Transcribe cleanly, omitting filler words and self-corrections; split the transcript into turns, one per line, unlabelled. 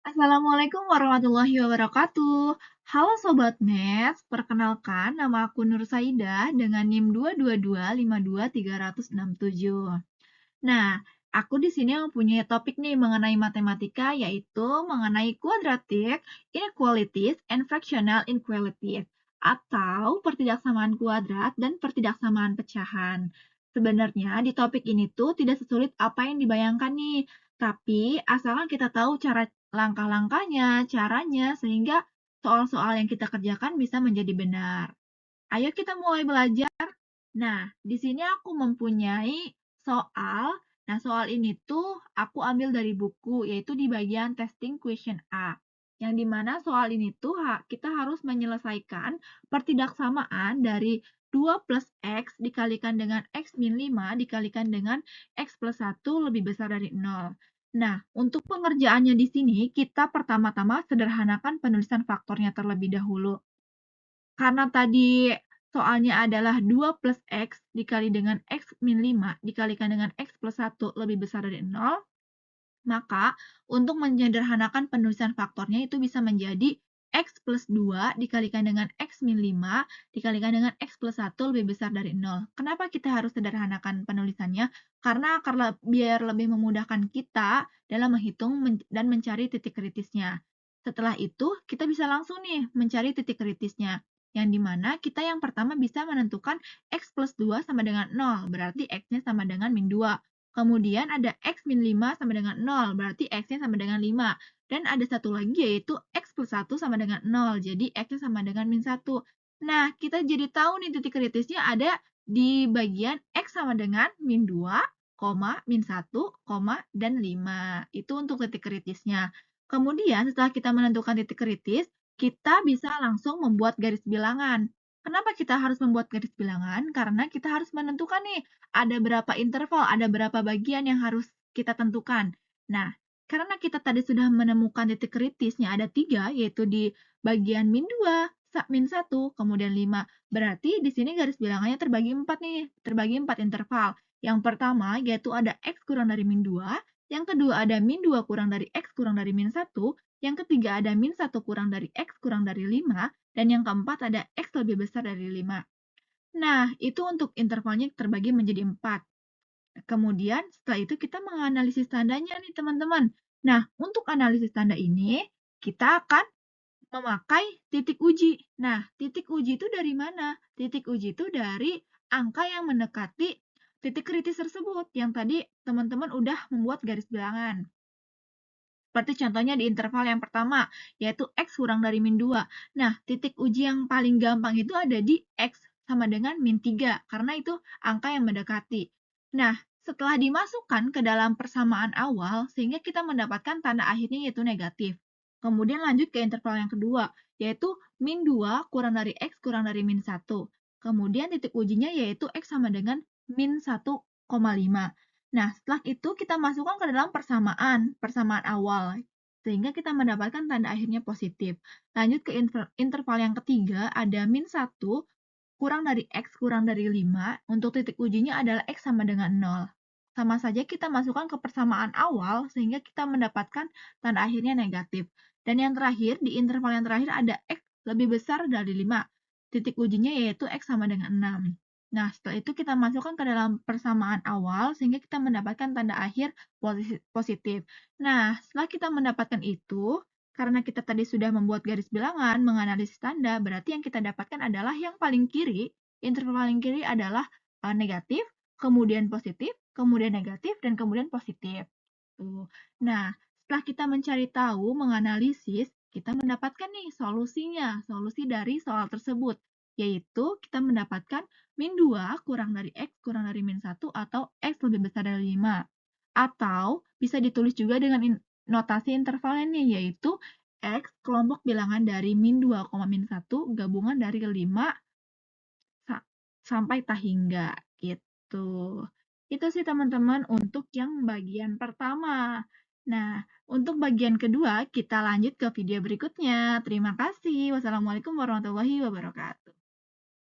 Assalamualaikum warahmatullahi wabarakatuh. Halo Sobat Math, perkenalkan nama aku Nur Saidah dengan NIM 222523067. Nah, aku di sini mempunyai topik nih mengenai matematika, yaitu mengenai quadratic inequalities and fractional inequalities, atau pertidaksamaan kuadrat dan pertidaksamaan pecahan. Sebenarnya di topik ini tuh tidak sesulit apa yang dibayangkan nih, tapi asalkan kita tahu cara langkah-langkahnya, caranya, sehingga soal-soal yang kita kerjakan bisa menjadi benar. Ayo kita mulai belajar. Nah, di sini aku mempunyai soal. Nah, soal ini tuh aku ambil dari buku, yaitu di bagian testing question A. Yang dimana soal ini tuh kita harus menyelesaikan pertidaksamaan dari 2 plus X dikalikan dengan X min 5 dikalikan dengan X plus 1 lebih besar dari 0. Nah, untuk pengerjaannya di sini, kita pertama-tama sederhanakan penulisan faktornya terlebih dahulu. Karena tadi soalnya adalah 2 plus X dikali dengan X min 5 dikalikan dengan X plus 1 lebih besar dari 0, maka untuk menyederhanakan penulisan faktornya itu bisa menjadi X plus 2 dikalikan dengan X min 5 dikalikan dengan X plus 1 lebih besar dari 0. Kenapa kita harus sederhanakan penulisannya? Karena biar lebih memudahkan kita dalam menghitung dan mencari titik kritisnya. Setelah itu, kita bisa langsung nih mencari titik kritisnya. Yang dimana kita yang pertama bisa menentukan X plus 2 sama dengan 0, berarti X-nya sama dengan min 2. Kemudian ada X min 5 sama dengan 0, berarti X-nya sama dengan 5. Dan ada satu lagi yaitu X plus 1 sama dengan 0, jadi X-nya sama dengan min 1. Nah, kita jadi tahu nih titik kritisnya ada di bagian X sama dengan min 2, min 1, dan 5. Itu untuk titik kritisnya. Kemudian setelah kita menentukan titik kritis, kita bisa langsung membuat garis bilangan. Kenapa kita harus membuat garis bilangan? Karena kita harus menentukan nih, ada berapa interval, ada berapa bagian yang harus kita tentukan. Nah, karena kita tadi sudah menemukan titik kritisnya ada 3, yaitu di bagian min 2, min 1, kemudian 5. Berarti di sini garis bilangannya terbagi 4 nih, terbagi 4 interval. Yang pertama yaitu ada X kurang dari min 2, yang kedua ada min 2 kurang dari X kurang dari min 1, yang ketiga ada min 1 kurang dari X kurang dari 5, dan yang keempat ada X lebih besar dari 5. Nah, itu untuk intervalnya terbagi menjadi 4. Kemudian, setelah itu kita menganalisis tandanya nih, teman-teman. Nah, untuk analisis tanda ini, kita akan memakai titik uji. Nah, titik uji itu dari mana? Titik uji itu dari angka yang mendekati titik kritis tersebut, yang tadi teman-teman udah membuat garis bilangan. Seperti contohnya di interval yang pertama, yaitu X kurang dari min 2. Nah, titik uji yang paling gampang itu ada di X sama dengan min 3, karena itu angka yang mendekati. Nah, setelah dimasukkan ke dalam persamaan awal, sehingga kita mendapatkan tanda akhirnya yaitu negatif. Kemudian lanjut ke interval yang kedua, yaitu min 2 kurang dari X kurang dari min 1. Kemudian titik ujinya yaitu X sama dengan min 1,5. Nah, setelah itu kita masukkan ke dalam persamaan awal, sehingga kita mendapatkan tanda akhirnya positif. Lanjut ke interval yang ketiga, ada min 1 kurang dari X kurang dari 5, untuk titik ujinya adalah X sama dengan 0. Sama saja kita masukkan ke persamaan awal, sehingga kita mendapatkan tanda akhirnya negatif. Dan yang terakhir, di interval yang terakhir ada X lebih besar dari 5. Titik ujinya yaitu X sama dengan 6. Nah, setelah itu kita masukkan ke dalam persamaan awal, sehingga kita mendapatkan tanda akhir positif. Nah, setelah kita mendapatkan itu, karena kita tadi sudah membuat garis bilangan, menganalisis tanda, berarti yang kita dapatkan adalah yang paling kiri, interval paling kiri adalah negatif, kemudian positif, kemudian negatif, dan kemudian positif. Tuh. Nah, setelah kita mencari tahu, menganalisis, kita mendapatkan nih solusinya, solusi dari soal tersebut, yaitu kita mendapatkan min 2 kurang dari X kurang dari min 1 atau X lebih besar dari 5. Atau bisa ditulis juga dengan notasi intervalnya nih, yaitu X kelompok bilangan dari min 2, min 1 gabungan dari 5 sampai tak hingga gitu. Itu sih teman-teman untuk yang bagian pertama. Nah, untuk bagian kedua kita lanjut ke video berikutnya. Terima kasih. Wassalamualaikum warahmatullahi wabarakatuh.